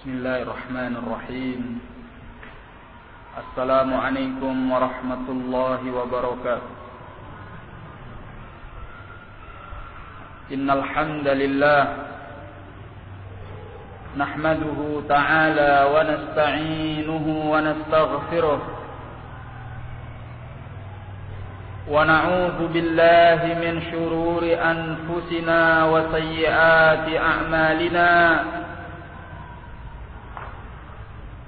Bismillahirrahmanirrahim. Assalamualaikum warahmatullahi wabarakatuh. Innal hamdalillah nahmaduhu ta'ala wa nasta'inuhu wa nastaghfiruh wa na'udzu billahi min shururi anfusina wa sayyiati a'malina.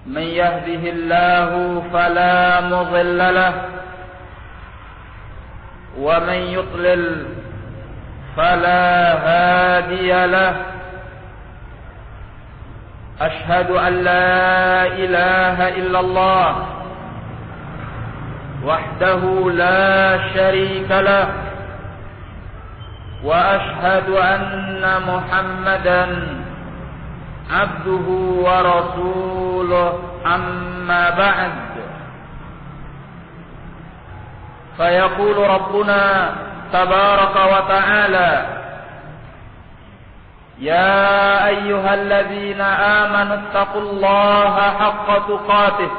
من يهده الله فلا مضل له ومن يضلل فلا هادي له أشهد أن لا إله إلا الله وحده لا شريك له وأشهد أن محمدا عبده ورسوله أما بعد فيقول ربنا تبارك وتعالى يا أيها الذين آمنوا اتقوا الله حق تقاته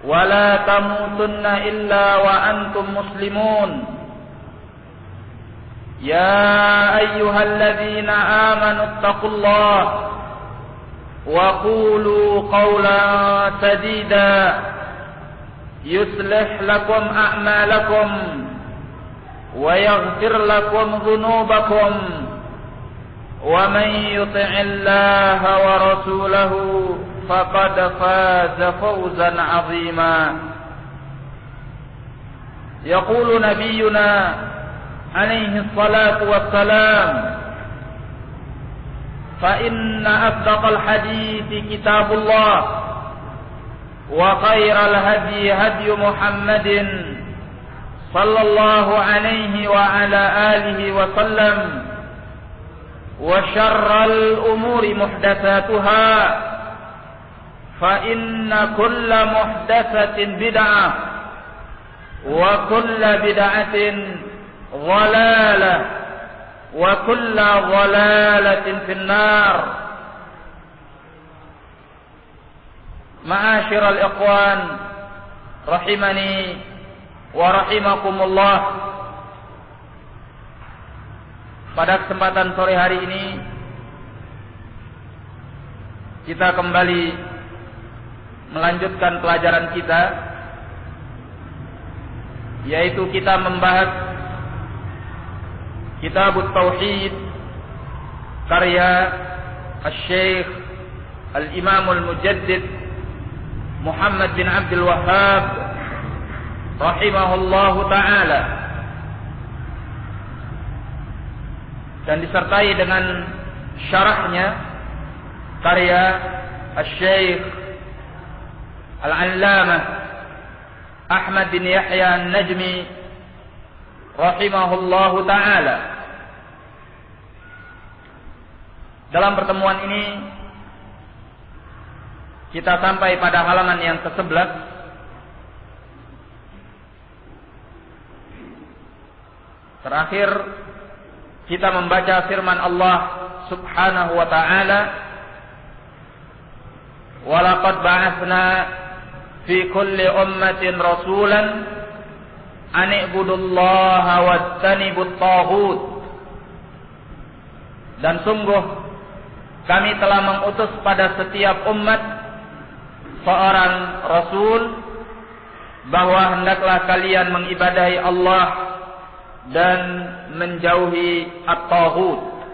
ولا تموتن إلا وأنتم مسلمون يا أيها الذين آمنوا اتقوا الله وقولوا قولا سديدا يصلح لكم أعمالكم ويغفر لكم ذنوبكم ومن يطع الله ورسوله فقد فاز فوزا عظيما. يقول نبينا عليه الصلاة والسلام فإن أصدق الحديث كتاب الله وخير الهدي هدي محمد صلى الله عليه وعلى آله وسلم وشر الأمور محدثاتها فإن كل محدثة بدعة وكل بدعة ضلالة وكل ضلالة في النار. معاشر الإخوان رحمني ورحمكم الله. Pada kesempatan sore hari ini kita kembali melanjutkan pelajaran kita, yaitu kita membahas Kitab Tauhid karya Al-Syekh Al-Imam Al-Mujaddid Muhammad bin Abdul Wahhab rahimahullahu ta'ala, dan disertai dengan syarahnya karya Al-Syekh Al-Allamah Ahmad bin Yahya An-Najmi rahimahullahu ta'ala. Dalam pertemuan ini kita sampai pada halaman yang ke-11. Terakhir kita membaca firman Allah Subhanahu wa ta'ala, "Wa laqad ba'atsna fi kulli ummatin rasulan an i'budullaha wajtanibut taghut." Dan sungguh kami telah mengutus pada setiap umat seorang rasul bahwa hendaklah kalian mengibadahi Allah dan menjauhi at-taghut.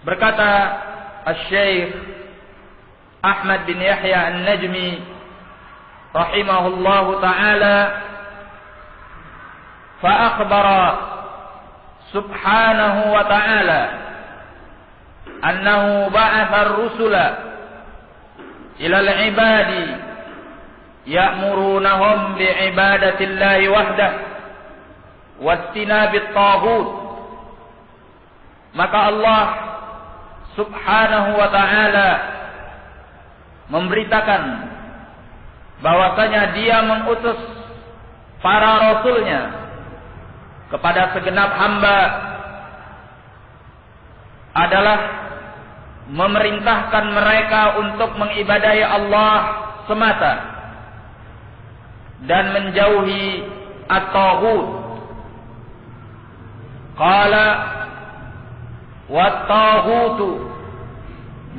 Berkata Asy-Syaikh Ahmad bin Yahya An-Najmi rahimahullahu ta'ala, fa akhbara subhanahu wa ta'ala annahu ba'atha ar-rusula ila al-ibadi ya'murunahum bi'ibadati Allahi wahdah wajtinabit taghut. Maka Allah subhanahu wa ta'ala memberitakan bahwasanya Dia mengutus para rasulnya kepada segenap hamba adalah memerintahkan mereka untuk mengibadahi Allah semata dan menjauhi at-taghut. Qala wat-taghutu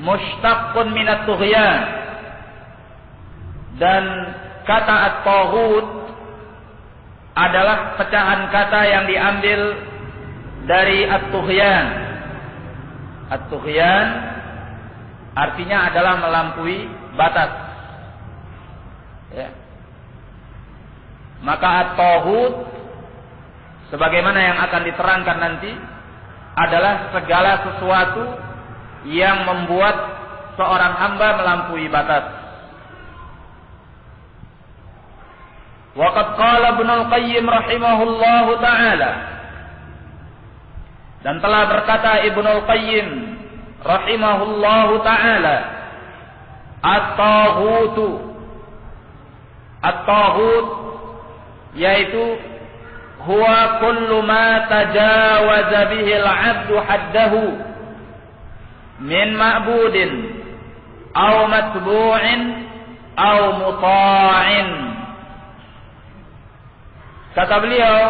mushtaqqun min at-tughyan. Dan kata at-taghut adalah pecahan kata yang diambil dari at-tughyan. At-tughyan artinya adalah melampaui batas. Ya. Maka at-taghut sebagaimana yang akan diterangkan nanti adalah segala sesuatu yang membuat seorang hamba melampaui batas. Waqad qala Ibnul Qayyim rahimahullahu ta'ala, dan telah berkata Ibnul Qayyim rahimahullahu ta'ala, at-taghut yaitu huwa kullu ma tajawaza bihi al-'abdu haddahu min ma'budin aw matbu'in aw muta'in. Kata beliau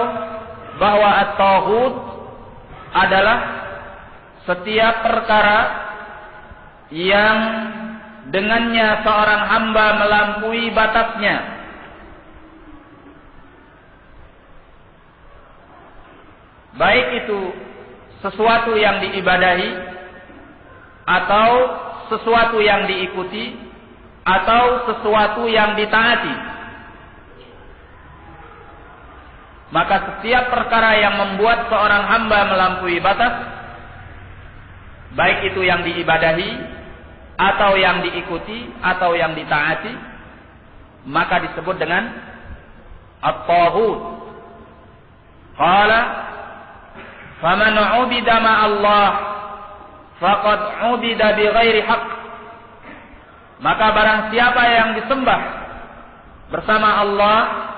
bahwa at-taghut adalah setiap perkara yang dengannya seorang hamba melampaui batasnya, baik itu sesuatu yang diibadahi atau sesuatu yang diikuti atau sesuatu yang ditaati. Maka setiap perkara yang membuat seorang hamba melampaui batas, baik itu yang diibadahi atau yang diikuti atau yang ditaati, maka disebut dengan at-taghut. Qala faman 'ubida ma'allah faqad 'ubida bighairi haqq. Maka barang siapa yang disembah bersama Allah,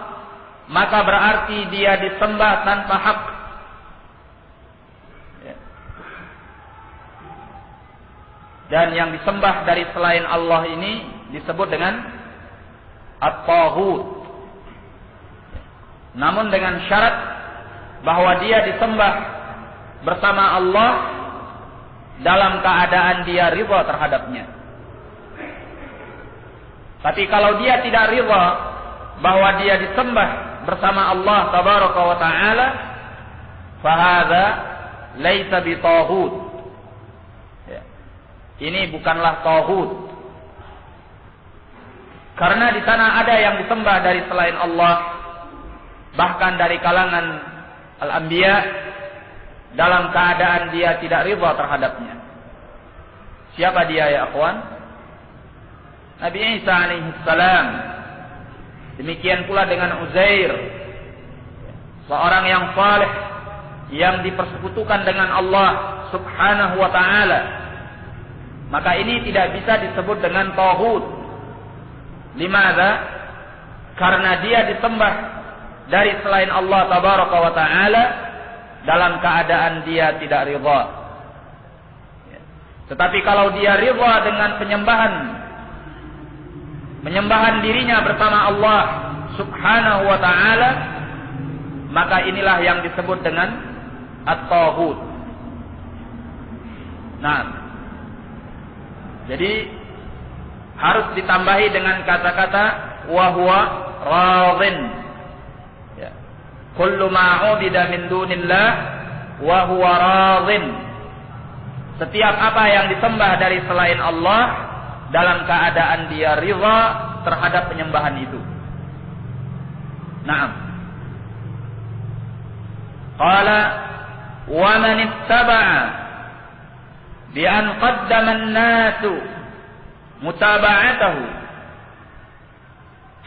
maka berarti dia disembah tanpa hak. Dan yang disembah dari selain Allah ini disebut dengan at-taghut. Namun dengan syarat bahwa dia disembah bersama Allah dalam keadaan dia ridha terhadapnya. Tapi kalau dia tidak ridha bahwa dia disembah bersama Allah tabaraka wa ta'ala, fahadha laisa bitaghut. Ya. Ini bukanlah taghut. Karena di sana ada yang disembah dari selain Allah, bahkan dari kalangan al-anbiya, dalam keadaan dia tidak ridha terhadapnya. Siapa dia ya akhwan? Nabi Isa alaihi salam. Demikian pula dengan Uzair, seorang yang saleh yang dipersekutukan dengan Allah subhanahu wa ta'ala. Maka ini tidak bisa disebut dengan taghut. Limadza? Karena dia disembah dari selain Allah tabaraka wa ta'ala dalam keadaan dia tidak ridha. Tetapi kalau dia ridha dengan penyembahan dirinya bersama Allah subhanahu wa ta'ala, maka inilah yang disebut dengan at-taghut. Nah, jadi harus ditambahi dengan kata-kata wa huwa radhin. Ya. Kullu ma 'ubida min dunillah wa huwa radhin. Setiap apa yang disembah dari selain Allah dalam keadaan dia ridha terhadap penyembahan itu. Naam. Qala wa man ittaba'a bi an qaddama an-nasu mutaba'atahu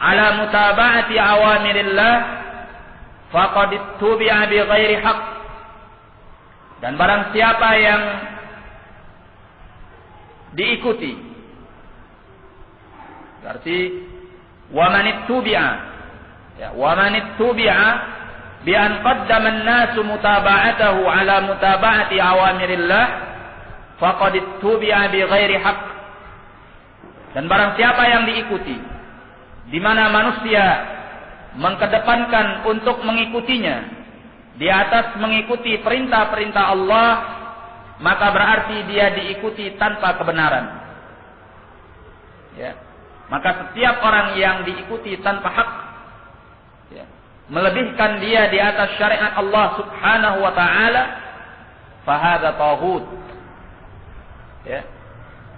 ala mutaba'ati awamirillah faqad ittubi'a bi ghairi haqq. Dan barang siapa yang diikuti, berarti wa man ittubi'a, ya, wa man ittubi'a bi an qaddama an-nasu mutaba'atahu ala mutaba'ati awamirillah faqad ittubi'a bighairi haqq. Dan barang siapa yang diikuti, di mana manusia mengkedepankan untuk mengikutinya di atas mengikuti perintah-perintah Allah, maka berarti dia diikuti tanpa kebenaran. Ya. Maka setiap orang yang diikuti tanpa hak, ya, melebihkan dia di atas syariat Allah Subhanahu wa taala, fahadza taghut. Ya.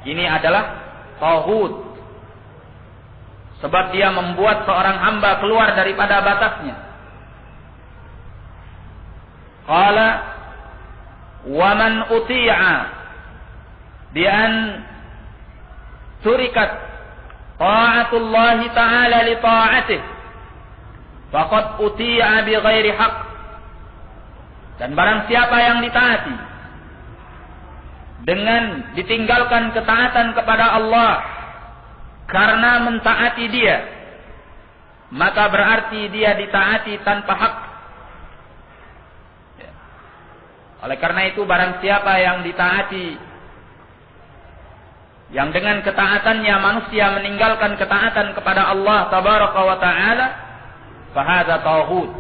Ini adalah taghut. Sebab dia membuat seorang hamba keluar daripada batasnya. Qala wa man uti'a bi an turikat ta'atullah ta'ala li ta'atih faqad uti'a bi ghairi haqq. Dan barang siapa yang ditaati dengan ditinggalkan ketaatan kepada Allah karena mentaati dia, maka berarti dia ditaati tanpa hak. Oleh karena itu barang siapa yang ditaati, yang dengan ketaatannya manusia meninggalkan ketaatan kepada Allah tabaraka wa ta'ala, fahadza taghut.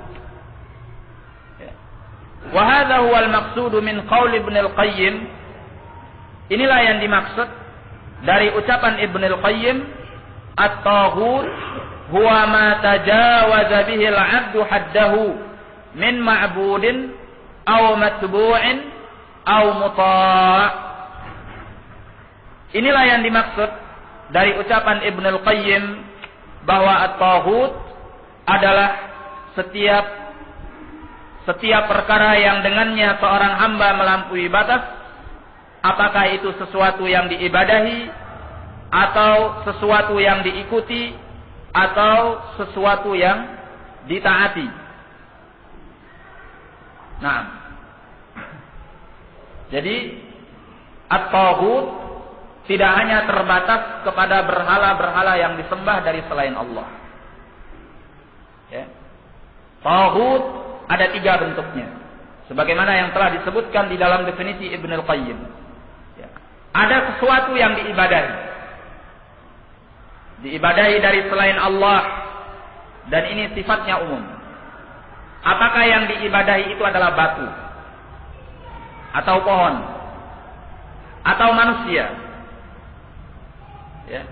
Wa hadza huwa al-maqsud min qaul Ibn al-Qayyim. Inilah yang dimaksud dari ucapan Ibn al-Qayyim, at-taghut huwa ma tajawaza bihi al-'abdu haddahu min ma'budin aw matbu'in aw muta'. Inilah yang dimaksud dari ucapan Ibn al-Qayyim bahwa at-taghut adalah setiap perkara yang dengannya seorang hamba melampaui batas, apakah itu sesuatu yang diibadahi atau sesuatu yang diikuti atau sesuatu yang ditaati. Nah, jadi at-taghut tidak hanya terbatas kepada berhala-berhala yang disembah dari selain Allah. Ya. Taghut ada 3 bentuknya, sebagaimana yang telah disebutkan di dalam definisi Ibn al-Qayyim. Ya. Ada sesuatu yang diibadahi dari selain Allah, dan ini sifatnya umum. Apakah yang diibadahi itu adalah batu, atau pohon, atau manusia, ya,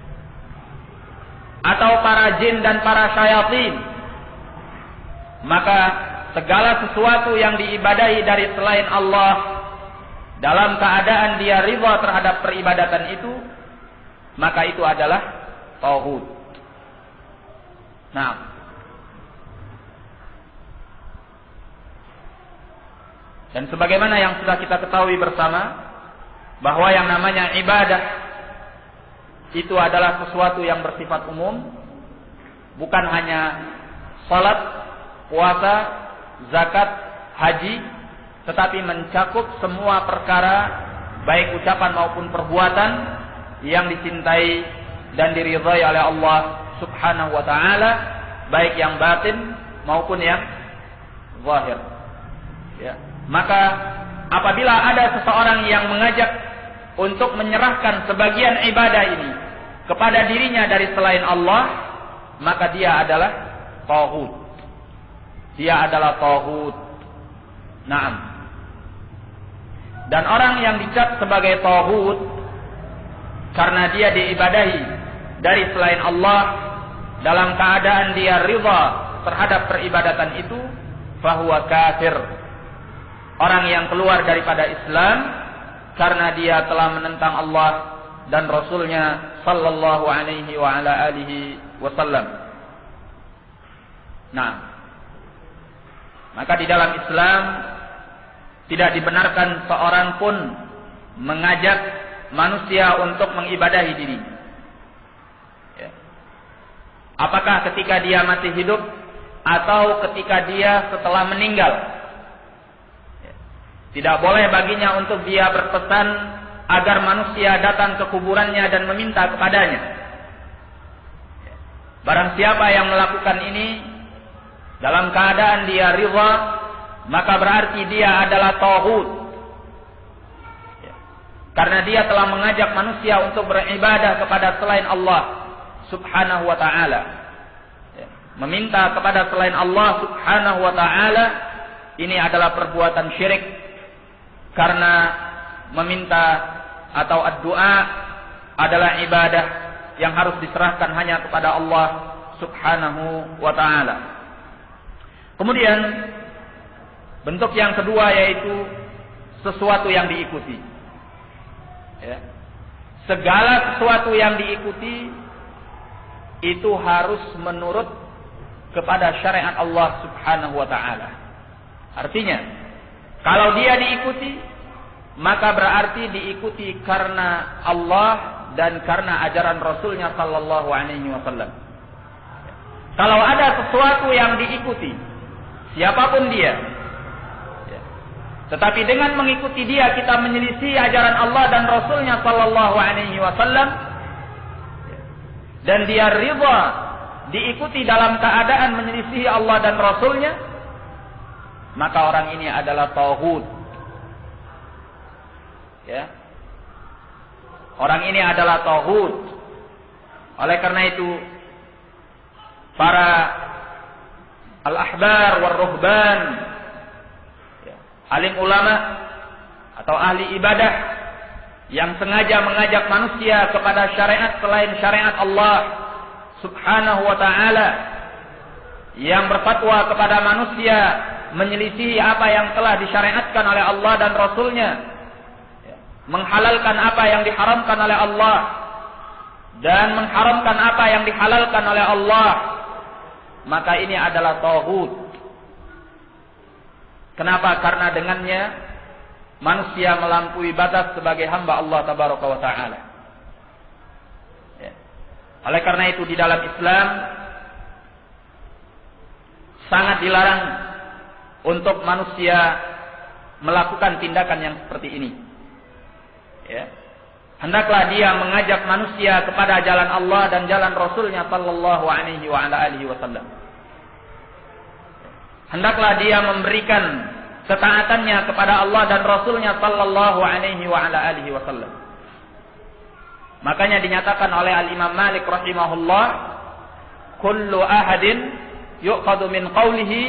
atau para jin dan para syayatin, maka segala sesuatu yang diibadahi dari selain Allah dalam keadaan dia ridha terhadap peribadatan itu, maka itu adalah taghut. Nah, dan sebagaimana yang sudah kita ketahui bersama, bahwa yang namanya ibadah itu adalah sesuatu yang bersifat umum, bukan hanya salat, puasa, zakat, haji, tetapi mencakup semua perkara, baik ucapan maupun perbuatan yang dicintai dan diridhai oleh Allah Subhanahu wa taala, baik yang batin maupun yang zahir. Ya. Maka apabila ada seseorang yang mengajak untuk menyerahkan sebagian ibadah ini kepada dirinya dari selain Allah, maka dia adalah taghut. Dia adalah taghut. Naam. Dan orang yang dicap sebagai taghut karena dia diibadahi dari selain Allah dalam keadaan dia ridha terhadap peribadatan itu, fahuwa kafir. Orang yang keluar daripada Islam karena dia telah menentang Allah dan Rasulnya sallallahu alaihi wa ala alihi wasallam. Nah, maka di dalam Islam tidak dibenarkan seorang pun mengajak manusia untuk mengibadahi diri. Ya. Apakah ketika dia masih hidup atau ketika dia setelah meninggal. Tidak boleh baginya untuk dia berpesan agar manusia datang ke kuburannya dan meminta kepadanya. Barang siapa yang melakukan ini dalam keadaan dia ridha, maka berarti dia adalah taghut. karena dia telah mengajak manusia untuk beribadah kepada selain Allah Subhanahu wa ta'ala. Meminta kepada selain Allah Subhanahu wa ta'ala ini adalah perbuatan syirik, karena meminta atau doa adalah ibadah yang harus diserahkan hanya kepada Allah Subhanahu wa ta'ala. Kemudian bentuk yang kedua yaitu sesuatu yang diikuti. Ya. Segala sesuatu yang diikuti itu harus menurut kepada syariat Allah Subhanahu wa ta'ala. Artinya, kalau dia diikuti, maka berarti diikuti karena Allah dan karena ajaran Rasulnya sallallahu alaihi wasallam. Kalau ada sesuatu yang diikuti, siapapun dia, tetapi dengan mengikuti dia kita menyelisih ajaran Allah dan Rasulnya sallallahu alaihi wasallam, dan dia ridha diikuti dalam keadaan menyelisihi Allah dan Rasulnya, maka orang ini adalah tauhid. Ya. Orang ini adalah tauhid. Oleh karena itu, para al-ahbar war-ruhban, alim ulama atau ahli ibadah yang sengaja mengajak manusia kepada syariat selain syariat Allah Subhanahu wa ta'ala, yang berfatwa kepada manusia menyelisihi apa yang telah disyariatkan oleh Allah dan Rasulnya, menghalalkan apa yang diharamkan oleh Allah dan mengharamkan apa yang dihalalkan oleh Allah, maka ini adalah tauhid. Kenapa? Karena dengannya manusia melampaui batas sebagai hamba Allah tabaraka wa ta'ala. Oleh karena itu di dalam Islam sangat dilarang untuk manusia melakukan tindakan yang seperti ini. Ya. Hendaklah dia mengajak manusia kepada jalan Allah dan jalan Rasulnya sallallahu alaihi wa ala alihi wasallam. Hendaklah dia memberikan ketaatannya kepada Allah dan Rasulnya sallallahu alaihi wa ala alihi wasallam. Makanya dinyatakan oleh Al-Imam Malik rahimahullah, kullu ahadin yu'khadhu min qawlihi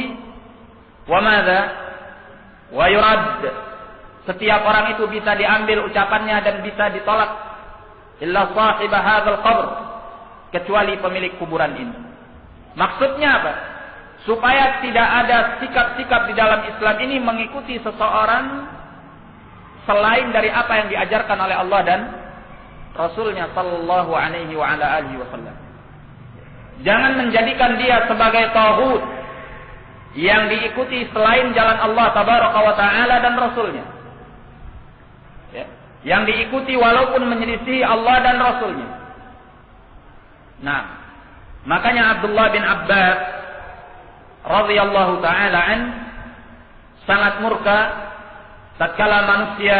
wa madza wa yurad. Setiap orang itu bisa diambil ucapannya dan bisa ditolak, illa sahib hadzal qabr, kecuali pemilik kuburan ini. Maksudnya apa? Supaya tidak ada sikap-sikap di dalam Islam ini mengikuti seseorang selain dari apa yang diajarkan oleh Allah dan Rasulnya sallallahu alaihi wa ala alihi wasallam. Jangan menjadikan dia sebagai tauhid yang diikuti selain jalan Allah tabaraka wa taala dan Rasulnya. Ya. Yang diikuti walaupun menyelisihi Allah dan Rasulnya. Nah, makanya Abdullah bin Abbas radhiyallahu taala an sangat murka tatkala manusia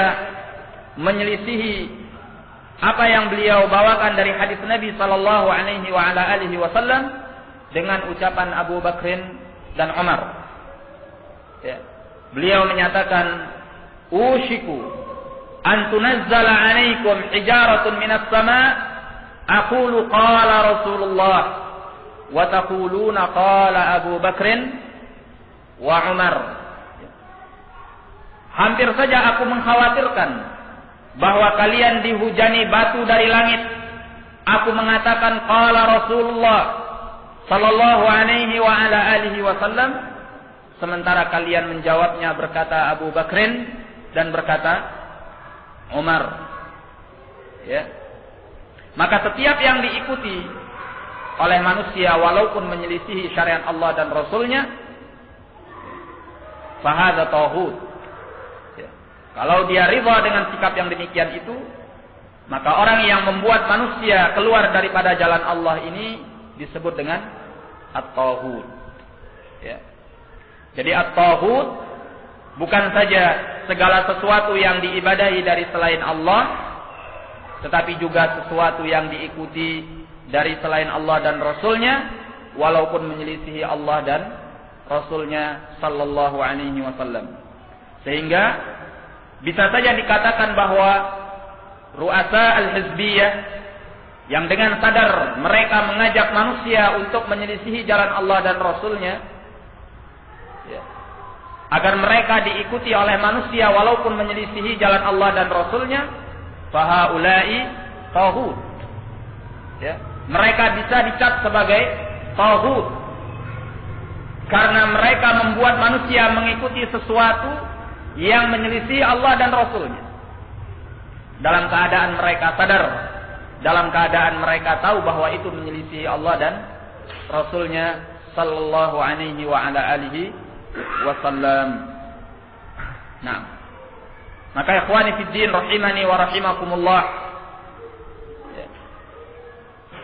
menyelisihi apa yang beliau bawakan dari hadis Nabi sallallahu alaihi wa ala alihi wasallam dengan ucapan Abu Bakrin dan Umar. Ya. Beliau menyatakan, "Ushiku an tunazzala 'alaikum hijaratun minas sama', aqulu qala Rasulullah wa taquluna qala Abu Bakrin wa Umar." Ya. Hampir saja aku mengkhawatirkan bahwa kalian dihujani batu dari langit. Aku mengatakan qala Rasulullah sallallahu alaihi wa ala alihi wasallam, sementara kalian menjawabnya berkata Abu Bakrin dan berkata Umar. Ya. Maka setiap yang diikuti oleh manusia walaupun menyelisihi syariat Allah dan Rasulnya, fahadha tauhid. Kalau dia ridha dengan sikap yang demikian itu, maka orang yang membuat manusia keluar daripada jalan Allah ini disebut dengan at-tauhid. Ya. Jadi at-tauhid bukan saja segala sesuatu yang diibadahi dari selain Allah, tetapi juga sesuatu yang diikuti dari selain Allah dan Rasulnya, walaupun menyelisihi Allah dan Rasulnya sallallahu alaihi wasallam. Sehingga bisa saja dikatakan bahwa ru'asa al-hizbiyah yang dengan sadar mereka mengajak manusia untuk menyelisihi jalan Allah dan Rasulnya, ya, agar mereka diikuti oleh manusia walaupun menyelisihi jalan Allah dan Rasulnya, fahaulai tauhid. Ya, mereka bisa dicap sebagai tauhid karena mereka membuat manusia mengikuti sesuatu yang menyelisihi Allah dan Rasulnya. Dalam keadaan mereka sadar, dalam keadaan mereka tahu bahwa itu menyelisihi Allah dan Rasulnya sallallahu alaihi wa ala alihi wasallam. Nah, maka ikhwani fid din rahimani wa rahimakumullah,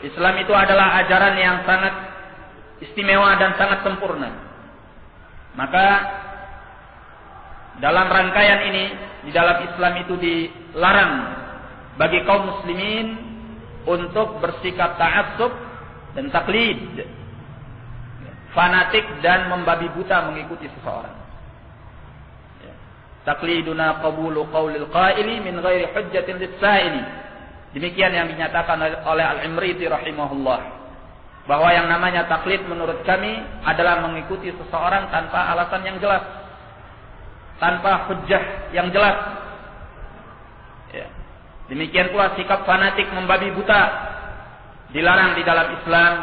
Islam itu adalah ajaran yang sangat istimewa dan sangat sempurna. Maka dalam rangkaian ini, di dalam Islam itu dilarang bagi kaum muslimin untuk bersikap ta'assub dan taklid, fanatik dan membabi buta mengikuti seseorang. Takliduna qabulu qaulil qaili min ghairi hujjatin lis-sa'ili. Demikian yang dinyatakan oleh Al-Imriti rahimahullah, bahwa yang namanya taklid menurut kami adalah mengikuti seseorang tanpa alasan yang jelas, tanpa hujjah yang jelas. Ya. Demikian pula sikap fanatik membabi buta dilarang di dalam Islam,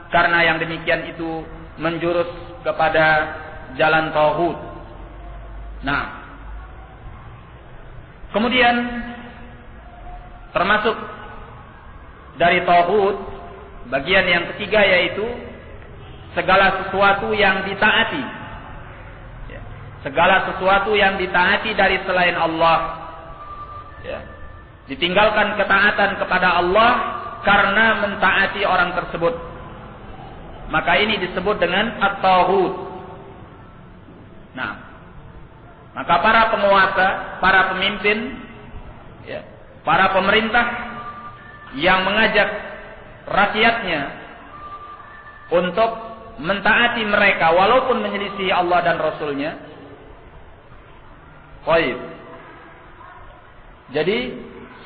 karena yang demikian itu menjurus kepada jalan tauhid. Nah, kemudian termasuk dari tauhid bagian yang ketiga, yaitu segala sesuatu yang ditaati. Ya. Segala sesuatu yang ditaati dari selain Allah. Ya. Ditinggalkan ketaatan kepada Allah karena mentaati orang tersebut. Maka ini disebut dengan at-tauhid. Nah, maka para penguasa, para pemimpin, ya, para pemerintah yang mengajak rakyatnya untuk mentaati mereka walaupun menyelisihi Allah dan Rasulnya. Baik. Jadi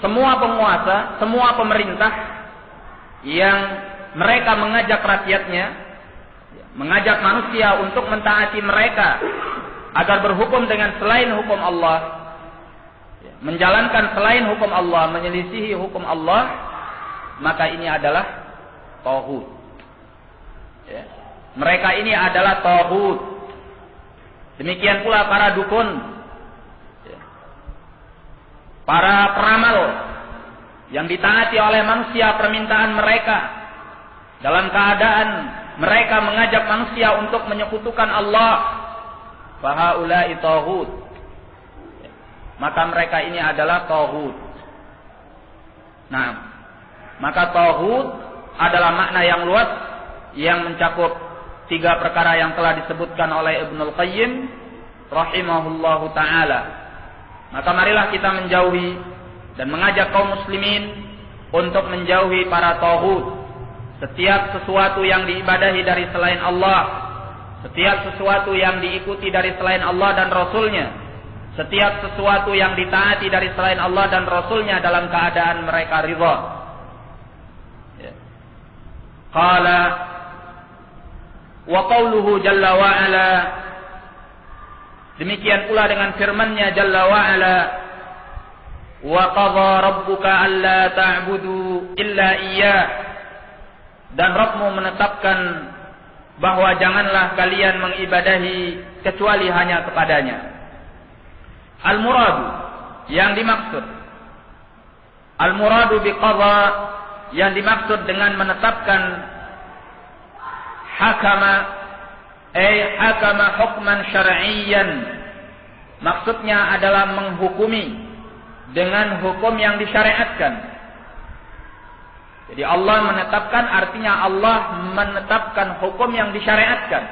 semua penguasa, semua pemerintah yang mereka mengajak rakyatnya, mengajak manusia untuk mentaati mereka agar berhukum dengan selain hukum Allah, menjalankan selain hukum Allah, menyelisihi hukum Allah, maka ini adalah tauhid. Ya. Mereka ini adalah tauhid. Demikian pula para dukun, ya, para peramal yang ditaati oleh manusia permintaan mereka dalam keadaan mereka mengajak manusia untuk menyekutukan Allah, fahaulai tauhid. Ya. Maka mereka ini adalah tauhid. Nah, maka tauhid adalah makna yang luas yang mencakup 3 perkara yang telah disebutkan oleh Ibnul Qayyim rahimahullahu ta'ala. Maka marilah kita menjauhi dan mengajak kaum muslimin untuk menjauhi para tauhid. Setiap sesuatu yang diibadahi dari selain Allah, setiap sesuatu yang diikuti dari selain Allah dan Rasulnya, setiap sesuatu yang ditaati dari selain Allah dan Rasulnya dalam keadaan mereka ridha. Qala wa qawluhu jalla wa ala, demikian pula dengan firman-Nya jalla wa ala, wa qadha rabbuka alla ta'budu illa iyyah, dan Rabbmu menetapkan bahwa janganlah kalian mengibadahi kecuali hanya kepadanya. Al-muradu yang dimaksud, al-muradu biqadha yang dimaksud dengan menetapkan hakama, hakama hukman syar'iyyan, maksudnya adalah menghukumi dengan hukum yang disyariatkan. Jadi Allah menetapkan, artinya Allah menetapkan hukum yang disyariatkan.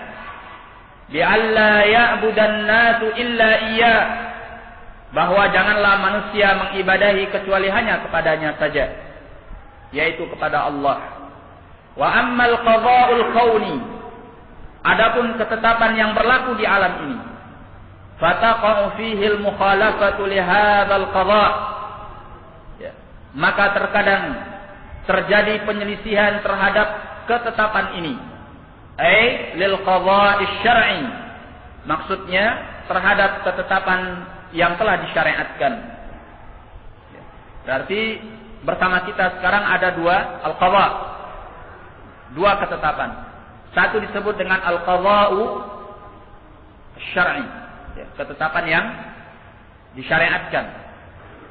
Bi alla ya'budan nasu illa iyyah, bahwa janganlah manusia mengibadahi kecuali hanya kepadanya saja, yaitu kepada Allah. Wa ammal qadha'ul kauni, adapun ketetapan yang berlaku di alam ini, fataqa'u fihi al-mukhalafatu li hadzal qadha', maka terkadang terjadi penyelisihan terhadap ketetapan ini. Lil qadha'i syar'i. Maksudnya terhadap ketetapan yang telah disyariatkan. Berarti bersama kita sekarang ada dua al-qadha. Dua ketetapan. Satu disebut dengan al-qadha'u syar'i. Ketetapan yang disyariatkan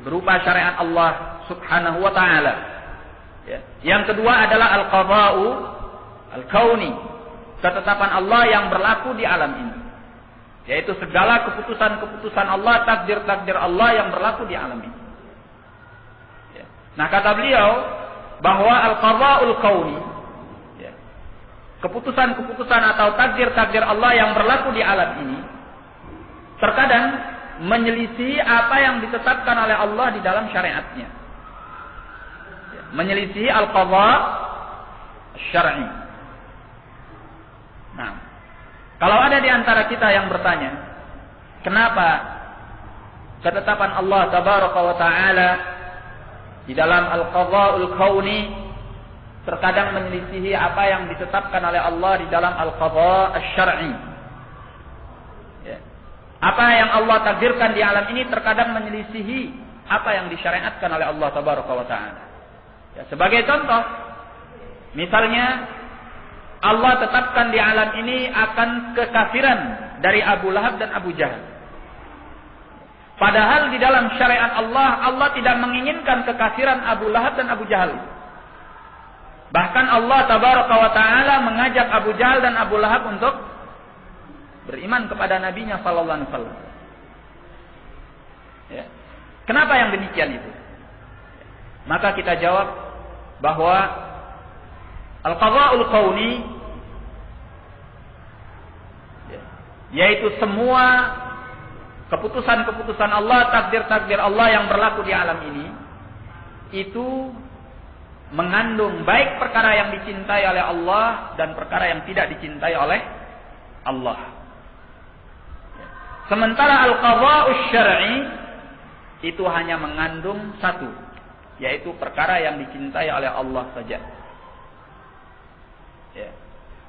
berupa syariat Allah Subhanahu wa taala. Yang kedua adalah al-qadha'u al-kauni. Ketetapan Allah yang berlaku di alam ini. Yaitu segala keputusan-keputusan Allah, takdir-takdir Allah yang berlaku di alam ini. Nah, kata beliau bahwa al-qadha'ul kauni, keputusan-keputusan atau takdir-takdir Allah yang berlaku di alam ini, terkadang menyelisih apa yang ditetapkan oleh Allah di dalam syariatnya. Menyelisih al-qadha' syar'i. Nah, kalau ada di antara kita yang bertanya, kenapa ketetapan Allah Tabaraka wa Ta'ala di dalam al-qadha'ul kauni terkadang menyelisihi apa yang ditetapkan oleh Allah di dalam al-qadha' syar'i. Apa yang Allah takdirkan di alam ini terkadang menyelisihi apa yang disyariatkan oleh Allah Tabaraka wa Ta'ala. Sebagai contoh, misalnya Allah tetapkan di alam ini akan kekafiran dari Abu Lahab dan Abu Jahal. Padahal di dalam syariat Allah, Allah tidak menginginkan kekafiran Abu Lahab dan Abu Jahal. Bahkan Allah Tabaraka wa Ta'ala mengajak Abu Jahal dan Abu Lahab untuk beriman kepada Nabi-Nya sallallahu alaihi wasallam. Kenapa yang demikian itu? Maka kita jawab bahwa al-qadha'ul kauni, yaitu semua keputusan-keputusan Allah, takdir-takdir Allah yang berlaku di alam ini, itu mengandung baik perkara yang dicintai oleh Allah dan perkara yang tidak dicintai oleh Allah. Sementara al-qadha'us syar'i itu hanya mengandung satu, yaitu perkara yang dicintai oleh Allah saja.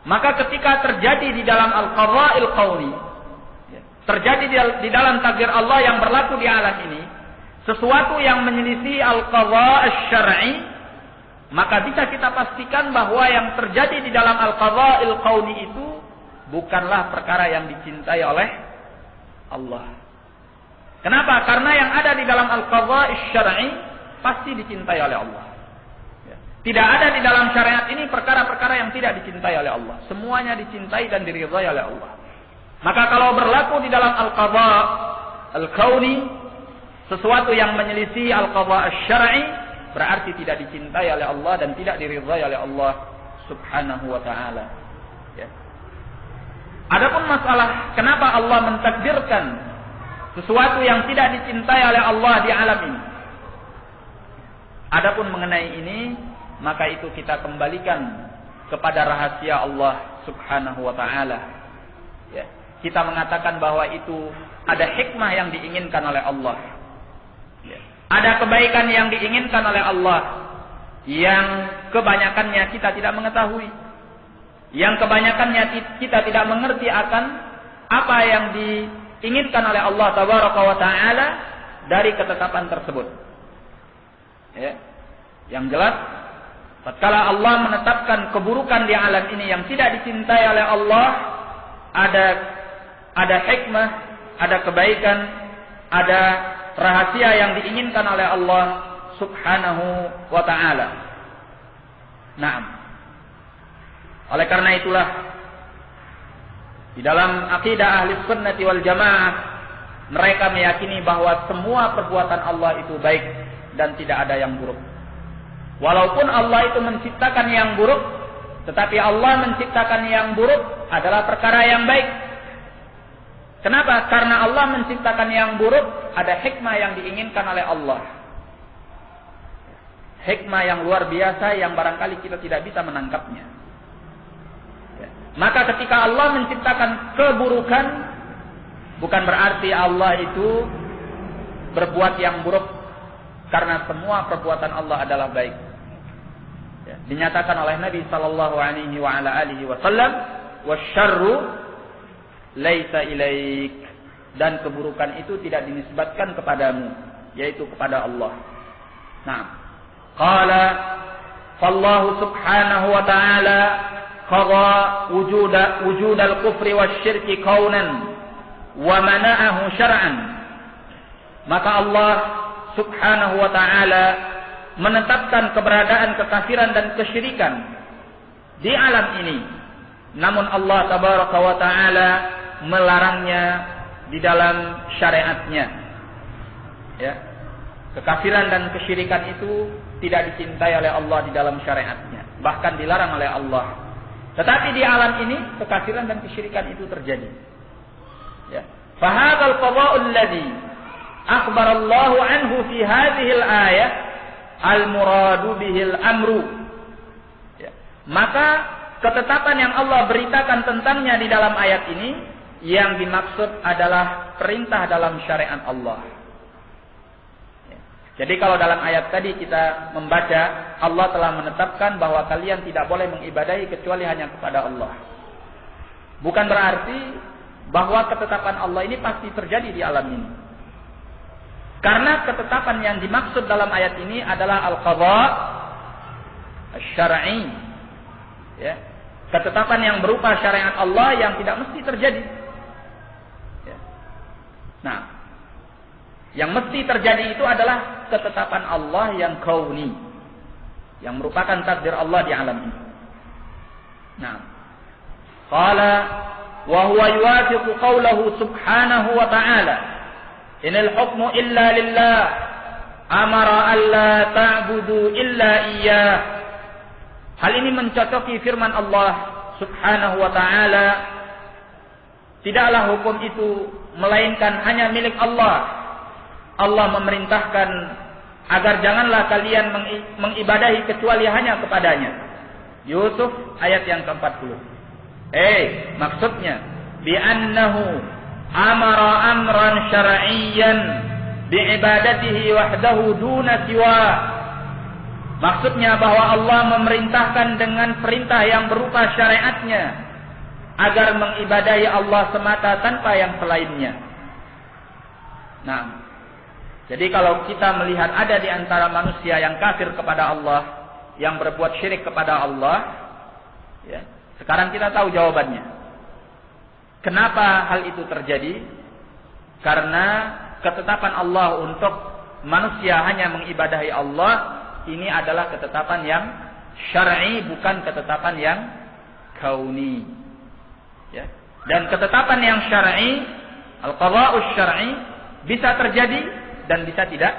Maka ketika terjadi di dalam al-qadha'il kauni, terjadi di dalam takdir Allah yang berlaku di alam ini, sesuatu yang menyelisih al-qadha'us syar'i, maka bisa kita pastikan bahwa yang terjadi di dalam al-qadha'il kauni itu bukanlah perkara yang dicintai oleh Allah. Kenapa? Karena yang ada di dalam al-qadha'is syar'i pasti dicintai oleh Allah. Tidak ada di dalam syariat ini perkara-perkara yang tidak dicintai oleh Allah. Semuanya dicintai dan diridhai oleh Allah. Maka kalau berlaku di dalam al-qadha' al-kauni sesuatu yang menyelisih al-qadha' asy-syar'i, berarti tidak dicintai oleh Allah dan tidak diridhai oleh Allah Subhanahu wa taala. Adapun masalah kenapa Allah mentakdirkan sesuatu yang tidak dicintai oleh Allah di alam ini. Adapun mengenai ini, maka itu kita kembalikan kepada rahasia Allah Subhanahu wa taala. Kita mengatakan bahwa itu ada hikmah yang diinginkan oleh Allah. Ada kebaikan yang diinginkan oleh Allah yang kebanyakannya kita tidak mengetahui. Yang kebanyakannya kita tidak mengerti akan apa yang diinginkan oleh Allah Tabaraka wa Ta'ala dari ketetapan tersebut. Yang jelas, tatkala Allah menetapkan keburukan di alam ini yang tidak dicintai oleh Allah, ada hikmah, ada kebaikan, ada rahasia yang diinginkan oleh Allah Subhanahu wa Ta'ala. Naam. Oleh karena itulah di dalam akidah ahli sunnati wal jamaah, mereka meyakini bahwa semua perbuatan Allah itu baik dan tidak ada yang buruk. Walaupun Allah itu menciptakan yang buruk, tetapi Allah menciptakan yang buruk adalah perkara yang baik. Kenapa? Karena Allah menciptakan yang buruk, ada hikmah yang diinginkan oleh Allah. Hikmah yang luar biasa yang barangkali kita tidak bisa menangkapnya. Maka ketika Allah menciptakan keburukan, bukan berarti Allah itu berbuat yang buruk. karena semua perbuatan Allah adalah baik. Ya, dinyatakan oleh Nabi sallallahu alaihi wa ala alihi wasallam, "Wasyarru laisa ilaik." Dan keburukan itu tidak dinisbatkan kepadamu, yaitu kepada Allah. Nah, qala fallahu subhanahu wa ta'ala qadha wujudal kufri wasyirki kaunan wa mana'ahu syar'an. Maka Allah subhanahu wa ta'ala menetapkan keberadaan kekafiran dan kesyirikan di alam ini. Namun Allah tabaraka wa ta'ala melarangnya di dalam syariatnya. Ya. Kekafiran dan kesyirikan itu tidak dicintai oleh Allah di dalam syariatnya, bahkan dilarang oleh Allah. Tetapi di alam ini kekafiran dan kesyirikan itu terjadi. Ya. Fahadzal qada'ul ladzi akhbara Allah anhu fi hadhihi al-ayah al-muradu bihil amru. Ya. Maka ketetapan yang Allah beritakan tentangnya di dalam ayat ini, yang dimaksud adalah perintah dalam syariat Allah. Jadi kalau dalam ayat tadi kita membaca, Allah telah menetapkan bahwa kalian tidak boleh mengibadahi kecuali hanya kepada Allah. Bukan berarti bahwa ketetapan Allah ini pasti terjadi di alam ini. Karena ketetapan yang dimaksud dalam ayat ini adalah al-qadha asy-syar'i. Ya. Ketetapan yang berupa syariat Allah yang tidak mesti terjadi. Ya. Nah, yang mesti terjadi itu adalah ketetapan Allah yang kauni, yang merupakan takdir Allah di alam ini. Nah, qala wa huwa yuwafiqu qawlahu subhanahu wa ta'ala, inal hukmu illa lillah, amara alla ta'budu illa iyyah. Hal ini mencocoki firman Allah subhanahu wa ta'ala, tidaklah hukum itu melainkan hanya milik Allah. Allah memerintahkan agar janganlah kalian mengibadahi kecuali hanya kepadanya. Yusuf ayat yang ke-40. Maksudnya bi'annahu amara amran syar'iyyan bi'ibadatihi wahdahu duna siwa. Maksudnya bahwa Allah memerintahkan dengan perintah yang berupa syariatnya agar mengibadahi Allah semata tanpa yang selainnya. Nah, jadi kalau kita melihat ada di antara manusia yang kafir kepada Allah, yang berbuat syirik kepada Allah, ya, sekarang kita tahu jawabannya. Kenapa hal itu terjadi? Karena ketetapan Allah untuk manusia hanya mengibadahi Allah, ini adalah ketetapan yang syar'i, bukan ketetapan yang kauni. Ya. Dan ketetapan yang syar'i, al-qadha'us syar'i, bisa terjadi dan bisa tidak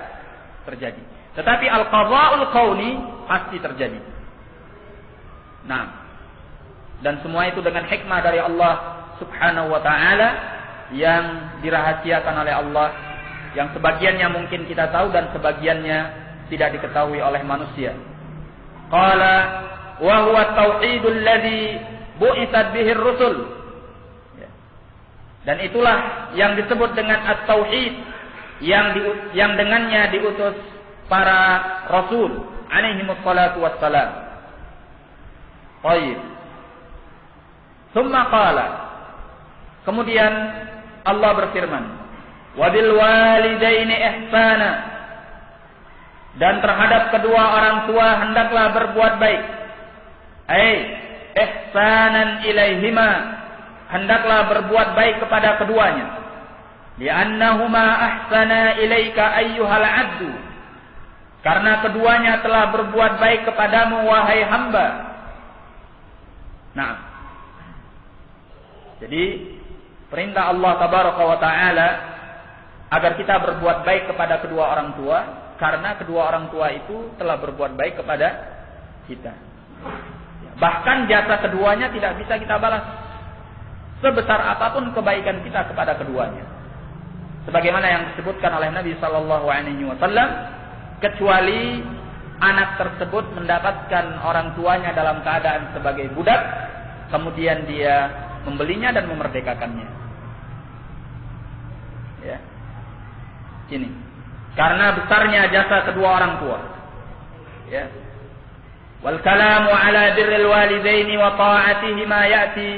terjadi. Tetapi al-qadha'ul kauni pasti terjadi. Nah, dan semua itu dengan hikmah dari Allah subhanahu wa ta'ala yang dirahasiakan oleh Allah, yang sebagiannya mungkin kita tahu dan sebagiannya tidak diketahui oleh manusia. Qala wa huwa tauhidul ladzi bu'itsat bihi ar-rusul. Dan itulah yang disebut dengan at-tauhid, yang dengannya diutus para rasul alaihimus salatu wassalam. Baik. Tsumma qala, kemudian Allah berfirman, wa bil walidaini ihsana, dan terhadap kedua orang tua hendaklah berbuat baik. Ihsanan ilaihima, hendaklah berbuat baik kepada keduanya. Li'annahuma ahsana ilaika ayyuhal 'abdu, karena keduanya telah berbuat baik kepadamu wahai hamba. Nah, jadi perintah Allah tabaraka wa ta'ala agar kita berbuat baik kepada kedua orang tua, karena kedua orang tua itu telah berbuat baik kepada kita. Bahkan jasa keduanya tidak bisa kita balas, sebesar apapun kebaikan kita kepada keduanya. Sebagaimana yang disebutkan oleh Nabi sallallahu alaihi wasallam, kecuali anak tersebut mendapatkan orang tuanya dalam keadaan sebagai budak, kemudian dia membelinya dan memerdekakannya. Ya. Ini. karena besarnya jasa kedua orang tua. Ya. Wal kalamu ala birril walidaini wa ta'atihima ya'ti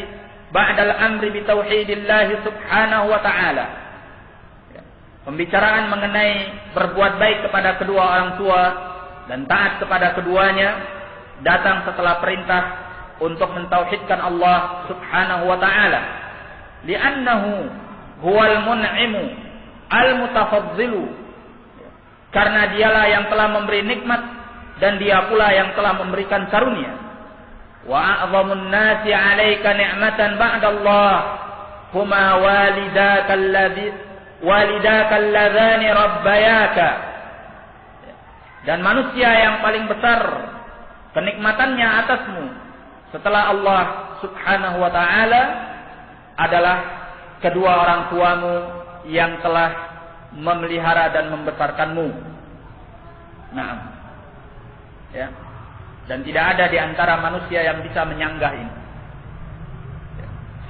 ba'dal amri bi tauhidillah subhanahu wa ta'ala. Ya. Pembicaraan mengenai berbuat baik kepada kedua orang tua dan taat kepada keduanya datang setelah perintah untuk mentauhidkan Allah subhanahu wa ta'ala. Li'annahu huwal mun'imu al-mutafadzilu. Karena dialah yang telah memberi nikmat dan dia pula yang telah memberikan karunia. Wa a'zamun nasi 'alaika ni'matan ba'dallah huma walidaka alladzani rabbayaka. Dan manusia yang paling besar kenikmatannya atasmu setelah Allah subhanahu wa ta'ala adalah kedua orang tuamu yang telah memelihara dan membesarkanmu. Nah, ya. Dan tidak ada di antara manusia yang bisa menyanggah ini.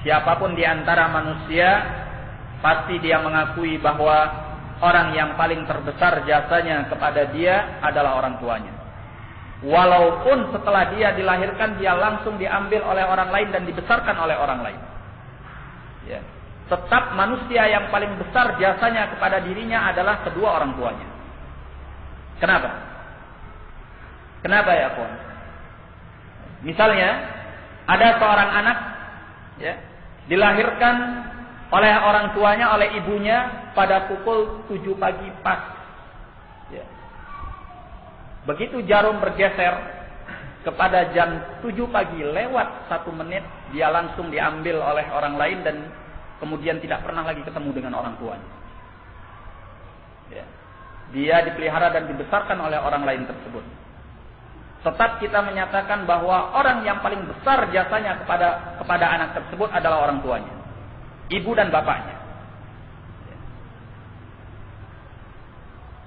Siapapun di antara manusia pasti dia mengakui bahwa orang yang paling terbesar jasanya kepada dia adalah orang tuanya. Walaupun setelah dia dilahirkan dia langsung diambil oleh orang lain dan dibesarkan oleh orang lain. Ya. Tetap manusia yang paling besar jasanya kepada dirinya adalah kedua orang tuanya. Kenapa? Kenapa ya kawan? Misalnya ada seorang anak ya, dilahirkan oleh orang tuanya, oleh ibunya pada pukul 7 pagi pas. Ya. Begitu jarum bergeser kepada jam 7 pagi lewat 1 menit, dia langsung diambil oleh orang lain dan kemudian tidak pernah lagi ketemu dengan orang tuanya. Ya. Dia dipelihara dan dibesarkan oleh orang lain tersebut. Tetap kita menyatakan bahwa orang yang paling besar jasanya kepada anak tersebut adalah orang tuanya, ibu dan bapaknya.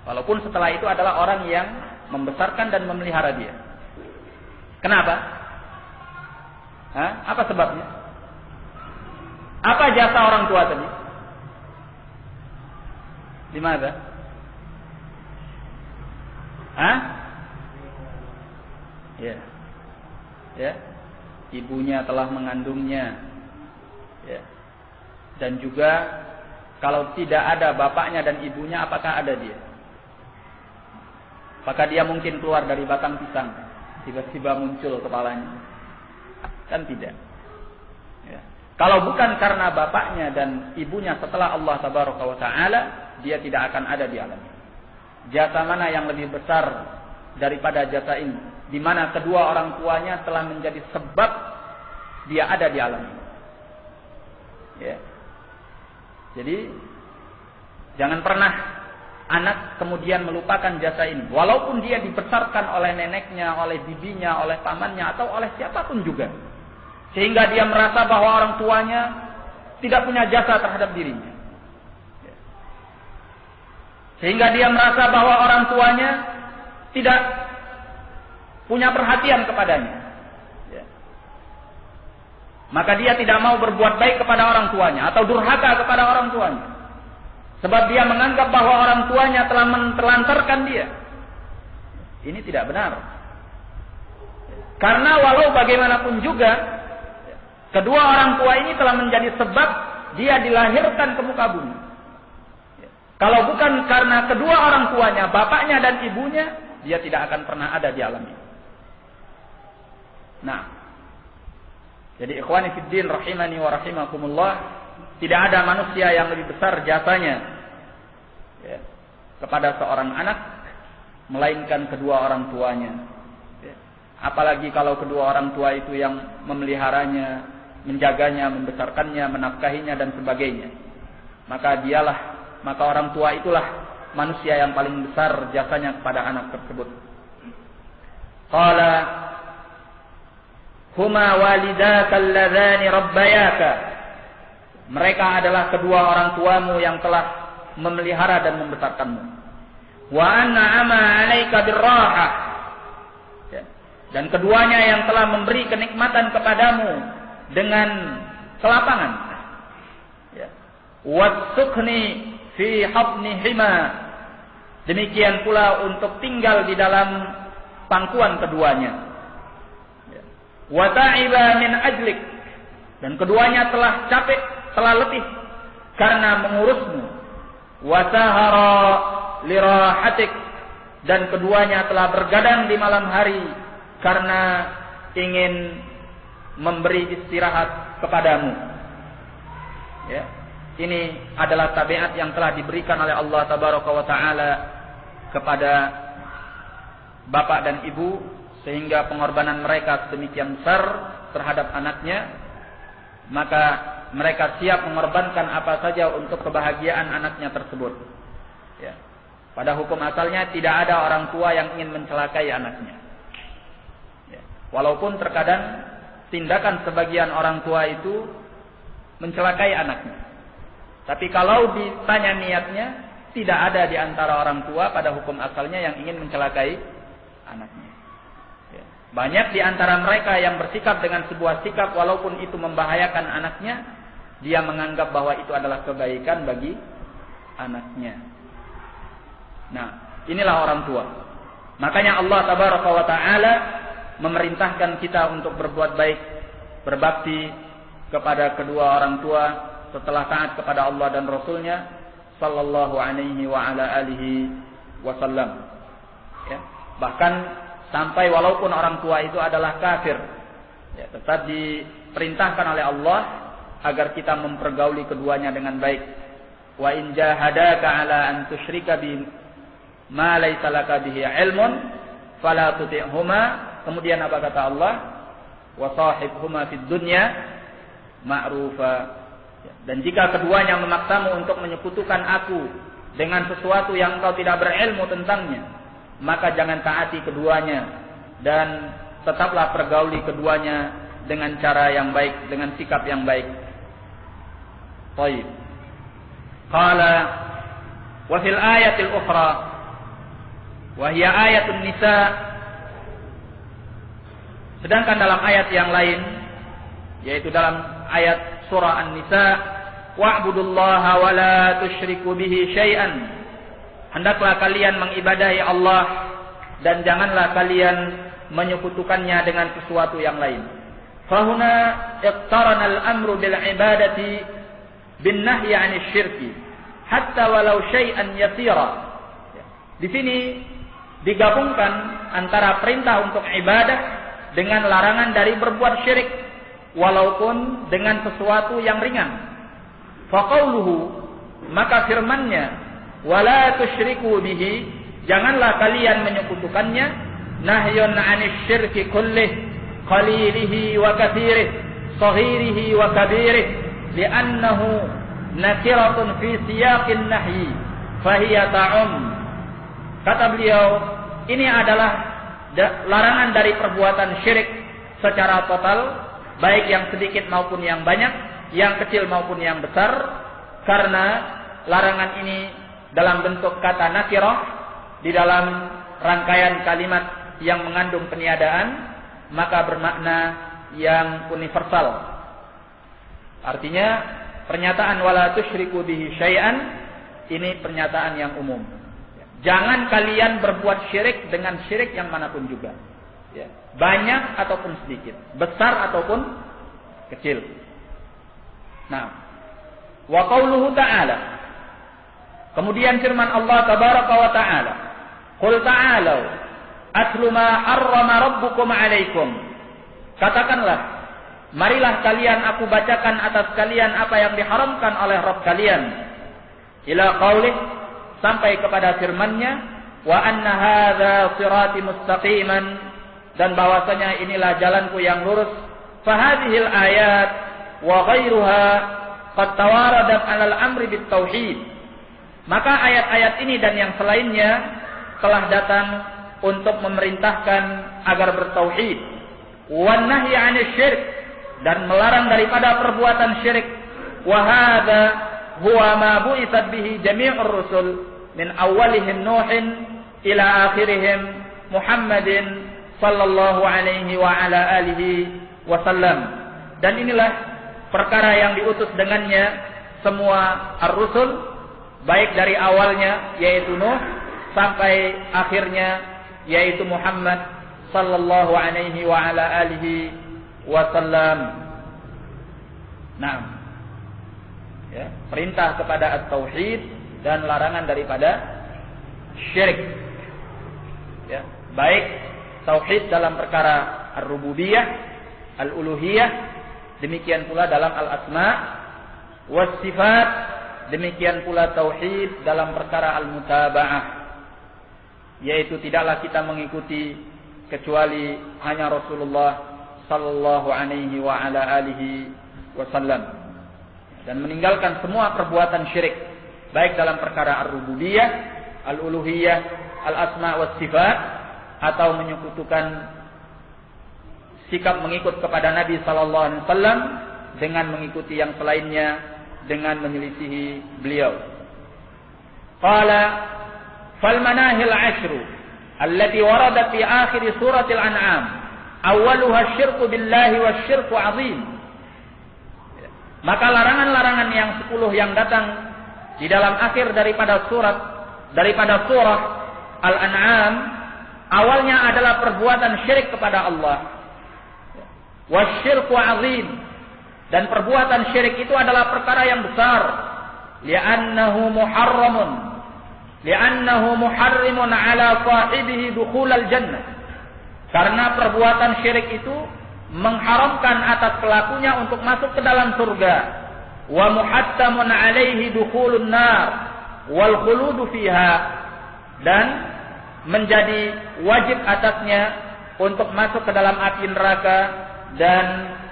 Walaupun setelah itu adalah orang yang membesarkan dan memelihara dia. Kenapa? Apa sebabnya? Apa jasa orang tua tadi? Di mana? Ya. Ya. Ibunya telah mengandungnya. Ya. Dan juga kalau tidak ada bapaknya dan ibunya, apakah ada dia? Apakah dia mungkin keluar dari batang pisang, tiba-tiba muncul kepalanya? Kan tidak. Ya. Kalau bukan karena bapaknya dan ibunya setelah Allah tabaraka wa ta'ala, dia tidak akan ada di alam ini. Jasa mana yang lebih besar daripada jasa ini? Di mana kedua orang tuanya telah menjadi sebab dia ada di alam ini. Ya. Jadi jangan pernah anak kemudian melupakan jasa ini. Walaupun dia dibesarkan oleh neneknya, oleh bibinya, oleh pamannya, atau oleh siapapun juga. Sehingga dia merasa bahwa orang tuanya tidak punya jasa terhadap dirinya. Sehingga dia merasa bahwa orang tuanya tidak punya perhatian kepadanya. Maka dia tidak mau berbuat baik kepada orang tuanya atau durhaka kepada orang tuanya. Sebab dia menganggap bahwa orang tuanya telah mentelantarkan dia. Ini tidak benar. Karena walau bagaimanapun juga, kedua orang tua ini telah menjadi sebab dia dilahirkan ke muka bumi. Kalau bukan karena kedua orang tuanya, bapaknya dan ibunya, dia tidak akan pernah ada di alam ini. Nah, jadi ikhwani fiddin rahimani wa rahimakumullah, tidak ada manusia yang lebih besar jasanya ya, kepada seorang anak melainkan kedua orang tuanya. Ya. Apalagi kalau kedua orang tua itu yang memeliharanya, menjaganya, membesarkannya, menafkahinya dan sebagainya. Maka orang tua itulah manusia yang paling besar jasanya kepada anak tersebut. Qala huma walidaka alladzani rabbayaka. Mereka adalah kedua orang tuamu yang telah memelihara dan membesarkanmu. Wa an'ama 'alaika birraha. Dan keduanya yang telah memberi kenikmatan kepadamu dengan kelapangan. Ya. Wasukni fi habnihima. Demikian pula untuk tinggal di dalam pangkuan keduanya. Wa ta'iba min ajlik, dan keduanya telah capek, telah letih karena mengurusmu. Wa sahara lirahatik, dan keduanya telah bergadang di malam hari karena ingin memberi istirahat kepadamu. Ya. Ini adalah tabiat yang telah diberikan oleh Allah Tabaraka wa Ta'ala kepada bapak dan ibu, sehingga pengorbanan mereka sedemikian besar terhadap anaknya, maka mereka siap mengorbankan apa saja untuk kebahagiaan anaknya tersebut. Ya. Pada hukum asalnya tidak ada orang tua yang ingin mencelakai anaknya. Ya. Walaupun terkadang tindakan sebagian orang tua itu mencelakai anaknya. Tapi kalau ditanya niatnya, tidak ada di antara orang tua pada hukum asalnya yang ingin mencelakai anaknya. Ya. Banyak di antara mereka yang bersikap dengan sebuah sikap walaupun itu membahayakan anaknya, dia menganggap bahwa itu adalah kebaikan bagi anaknya. Nah, inilah orang tua. Makanya Allah Tabaraka wa Ta'ala memerintahkan kita untuk berbuat baik, berbakti kepada kedua orang tua setelah taat kepada Allah dan Rasulnya sallallahu alaihi wa ala alihi wasallam. Ya. Bahkan sampai walaupun orang tua itu adalah kafir, ya, tetap diperintahkan oleh Allah agar kita mempergauli keduanya dengan baik. Wa in jahadaka ala an tusyrika bi ma laysa laka bihi ilmun fala tuti'huma. Kemudian apa kata Allah? Wa sahibhuma fid dunya ma'rufa. Dan jika keduanya memaksamu untuk menyekutukan aku dengan sesuatu yang engkau tidak berilmu tentangnya, maka jangan taati keduanya dan tetaplah pergauli keduanya dengan cara yang baik, dengan sikap yang baik. Baik. Qala wa fil ayatil ukhra wa hiya ayatun nisa. Sedangkan dalam ayat yang lain, yaitu dalam ayat surah An-Nisa, wa'budullaha wa la tusyriku bihi syai'an. Hendaklah kalian mengibadahi Allah dan janganlah kalian menyekutukannya dengan sesuatu yang lain. Fahuna iqtarana al-amru bil ibadati bin nahyi 'anil syirki hatta walau syai'an yasira. Di sini digabungkan antara perintah untuk ibadah dengan larangan dari berbuat syirik, walaupun dengan sesuatu yang ringan. Faqauluhu, maka firman-Nya, wala tusyriku bihi, janganlah kalian menyekutukannya, nahyun 'anil syirki kullih, qalilihi wa katsirih, saghirihi wa kabirih, li'annahu nakiratun fi siyaqin nahyi, fahiya ta'um. Kata beliau, ini adalah larangan dari perbuatan syirik secara total, baik yang sedikit maupun yang banyak, yang kecil maupun yang besar, karena larangan ini dalam bentuk kata nakirah di dalam rangkaian kalimat yang mengandung peniadaan, maka bermakna yang universal. Artinya pernyataan wala tusyriku bihi syai'an ini pernyataan yang umum. Jangan kalian berbuat syirik dengan syirik yang manapun juga. Ya. Banyak ataupun sedikit, besar ataupun kecil. Nah, wa qauluhu ta'ala. Kemudian firman Allah Tabaraka wa Ta'ala, qul ta'alu atlu ma harrama rabbukum 'alaikum. Katakanlah, marilah kalian aku bacakan atas kalian apa yang diharamkan oleh Rabb kalian. Ila qaulih, sampai kepada firman-Nya, wa anna hadza sirati mustaqiman, dan bahwasanya inilah jalanku yang lurus. Fahadhil ayat wa ghairuha qad tawaradat 'alal amri bit tauhid. Maka ayat-ayat ini dan yang selainnya telah datang untuk memerintahkan agar bertauhid, wan nahyi 'anil syirk, dan melarang daripada perbuatan syirik. Wa hadza huwa ma bu'itsat bihi jami'ur rusul min awwalihim Nuhin ila akhirihim Muhammadin sallallahu alaihi wa ala alihi wasallam. Dan inilah perkara yang diutus dengannya semua ar-rusul, baik dari awalnya yaitu Nuh sampai akhirnya, yaitu Muhammad sallallahu alaihi wa ala alihi wasallam. Nah, ya, perintah kepada at-tauhid dan larangan daripada syirik. Ya, baik tauhid dalam perkara ar-rububiyah, al-uluhiyah, demikian pula dalam al-asma was sifat, demikian pula tauhid dalam perkara al-mutaba'ah, yaitu tidaklah kita mengikuti kecuali hanya Rasulullah sallallahu alaihi wa ala alihi wasallam, dan meninggalkan semua perbuatan syirik baik dalam perkara ar-rububiyah, al-uluhiyah, al-asma was sifat, atau menyekutukan sikap mengikut kepada Nabi sallallahu alaihi wasallam dengan mengikuti yang selainnya, dengan menyelisihi beliau. Qala fal manahil 'ashru allati waradat fi akhir suratil an'am awwaluha syirku billahi wasyirku 'azim. Maka larangan-larangan yang 10 yang datang di dalam akhir daripada surah Al-An'am, awalnya adalah perbuatan syirik kepada Allah. Wasyirku 'azim, dan perbuatan syirik itu adalah perkara yang besar. Li'annahu muharrimun ala sahibihi dukhulal jannah. Karena perbuatan syirik itu mengharamkan atas pelakunya untuk masuk ke dalam surga. Wa muhattamun alaihi dukhulun nar wal khuludu fiha, dan menjadi wajib atasnya untuk masuk ke dalam api neraka dan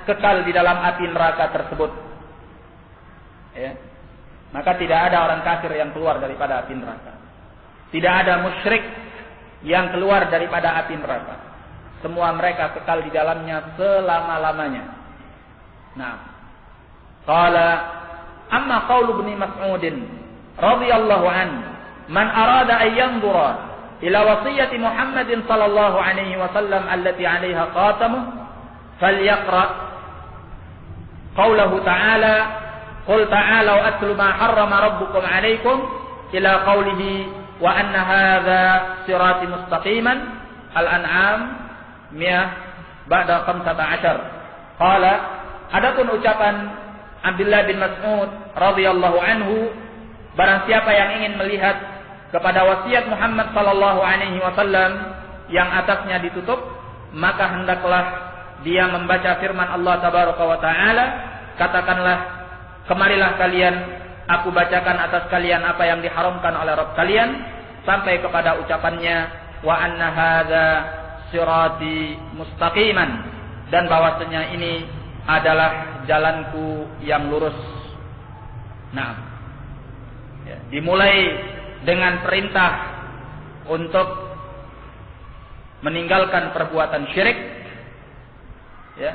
kekal di dalam api neraka tersebut. Ya. Maka tidak ada orang kafir yang keluar daripada api neraka. Tidak ada musyrik yang keluar daripada api neraka. Semua mereka kekal di dalamnya selama-lamanya. Nah, qala amma qaulu Ibnu Mas'ud radhiyallahu anhu, man arada an yanzura ila wasiyati Muhammadin sallallahu alaihi wasallam allati 'alaiha qatamuh falyaqra qawlahu ta'ala qul ta'alu atlu ma harrama rabbukum 'alaikum ila qawlihi wa anna hadza sirati mustaqiman. Al-An'am 100 ba'da 15. Qala, adapun ucapan Abdullah bin Mas'ud radhiyallahu anhu, barang siapa yang ingin melihat kepada wasiat Muhammad sallallahu alaihi wasallam yang atasnya ditutup, maka hendaklah dia membaca firman Allah tabaraka wa taala, katakanlah, kemarilah kalian, aku bacakan atas kalian apa yang diharamkan oleh Rabb kalian, sampai kepada ucapannya wa anna hadza sirati mustaqiman, dan bahwasanya ini adalah jalanku yang lurus. Nah, ya, dimulai dengan perintah untuk meninggalkan perbuatan syirik, ya,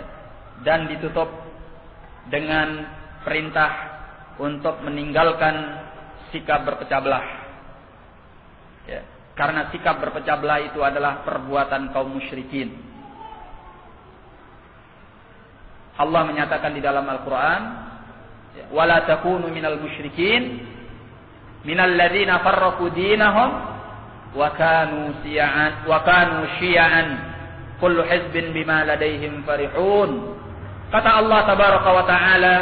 dan ditutup dengan perintah untuk meninggalkan sikap berpecah belah. Ya, karena sikap berpecah belah itu adalah perbuatan kaum musyrikin. Allah menyatakan di dalam Al-Quran, wala takunu minal musyrikin minal ladzina farraqu dinahum wa kanu syi'an kullu hizbin bima ladaihim farihun. Kata Allah tabaraka wa taala,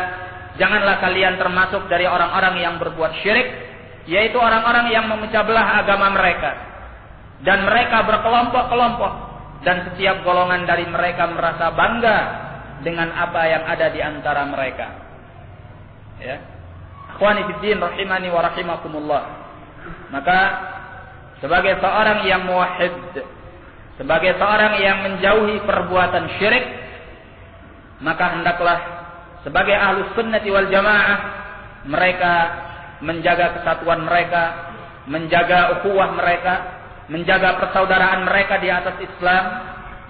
janganlah kalian termasuk dari orang-orang yang berbuat syirik, yaitu orang-orang yang memecah belah agama mereka, dan mereka berkelompok-kelompok, dan setiap golongan dari mereka merasa bangga dengan apa yang ada di antara mereka. Ya. Akhwani fiddin rahimani wa rahimakumullah. Maka sebagai seorang yang muwahhid, sebagai seorang yang menjauhi perbuatan syirik, maka hendaklah sebagai ahlus sunnati wal jamaah mereka menjaga kesatuan mereka, menjaga ukhuwah mereka, menjaga persaudaraan mereka di atas Islam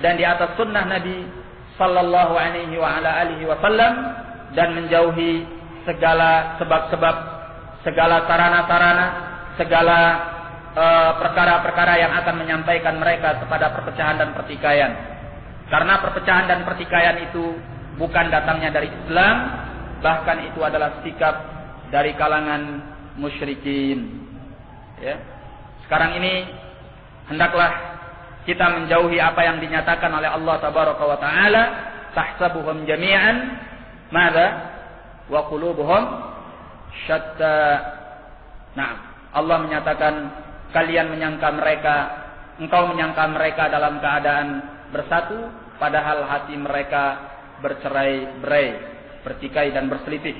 dan di atas sunnah Nabi sallallahu alaihi wa ala alihi wasallam, dan menjauhi segala sebab-sebab, segala sarana-sarana, segala perkara-perkara yang akan menyampaikan mereka kepada perpecahan dan pertikaian. Karena perpecahan dan pertikaian itu bukan datangnya dari Islam, bahkan itu adalah sikap dari kalangan musyrikin. Ya. Sekarang ini hendaklah kita menjauhi apa yang dinyatakan oleh Allah tabaraka wa taala, tahsabuhum jami'an madza wa qulubuhum syatta. Nah, Allah menyatakan kalian menyangka mereka, engkau menyangka mereka dalam keadaan bersatu, padahal hati mereka bercerai-berai, bertikai dan berselisih.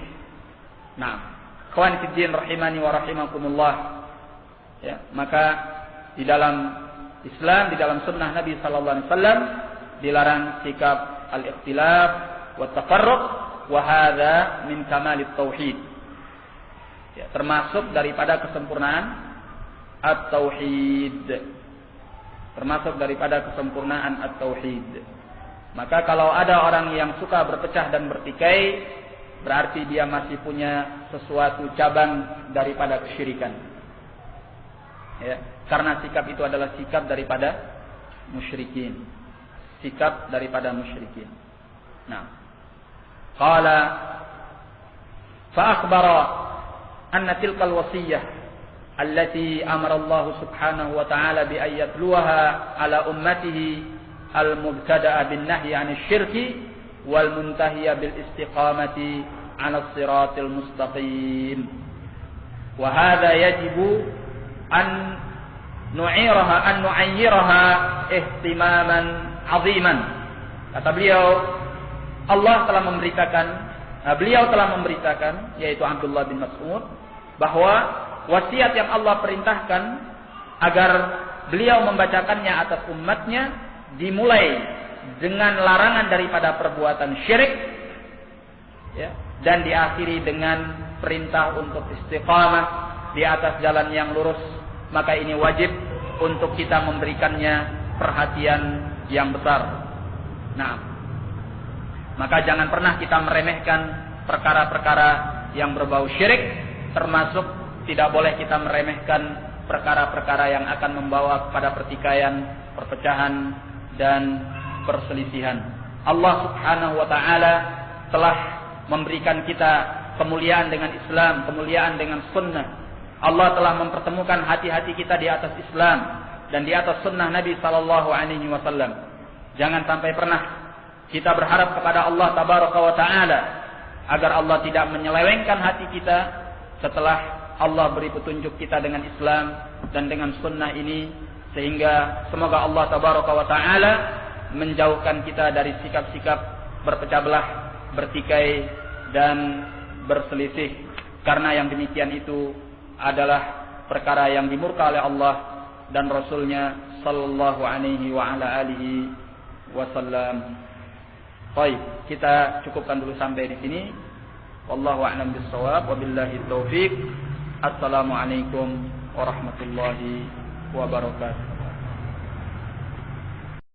Nah, ikhwan fiddin rahimani wa rahimakumullah. Ya, maka di dalam Islam, di dalam sunnah Nabi sallallahu alaihi wasallam dilarang sikap al-ikhtilaf wa tafarruq, wa hadza min kamalit tauhid. Ya, termasuk daripada kesempurnaan at-tauhid. Termasuk daripada kesempurnaan at-tauhid. Maka kalau ada orang yang suka berpecah dan bertikai, berarti dia masih punya sesuatu cabang daripada kesyirikan. Ya, karena sikap itu adalah sikap daripada musyrikin. Sikap daripada musyrikin. Nah, qala fa akhbara anna tilka al-wasiyah allati amara Allah subhanahu wa ta'ala bi an yatluha ala ummatihi al-mubtada'a bin nahyi 'anil syirki wal muntahiya bil istiqamati 'ala as-siratil mustaqim. Wa hadha yajibu an nu'ayyiraha ihtimaman 'aziman. Kata beliau, beliau telah memberitakan, yaitu Abdullah bin Mas'ud, bahwa wasiat yang Allah perintahkan agar beliau membacakannya atas umatnya dimulai dengan larangan daripada perbuatan syirik, ya, dan diakhiri dengan perintah untuk istiqamah di atas jalan yang lurus. Maka ini wajib untuk kita memberikannya perhatian yang besar. Nah, maka jangan pernah kita meremehkan perkara-perkara yang berbau syirik, termasuk tidak boleh kita meremehkan perkara-perkara yang akan membawa kepada pertikaian, perpecahan, dan perselisihan. Allah subhanahu wa ta'ala telah memberikan kita kemuliaan dengan Islam, kemuliaan dengan sunnah. Allah telah mempertemukan hati-hati kita di atas Islam dan di atas sunnah Nabi sallallahu alaihi wasallam. Jangan sampai pernah kita berharap kepada Allah tabaraka wa ta'ala agar Allah tidak menyelewengkan hati kita setelah Allah beri petunjuk kita dengan Islam dan dengan sunnah ini, sehingga semoga Allah tabaraka wa ta'ala menjauhkan kita dari sikap-sikap berpecah belah, bertikai, dan berselisih. Karena yang demikian itu adalah perkara yang dimurka oleh Allah dan Rasulnya sallallahu alaihi wa ala alihi wasallam. Baik, kita cukupkan dulu sampai di sini. Wallahu a'lam bissawab, wabillahi taufik. Assalamualaikum warahmatullahi wabarakatuh.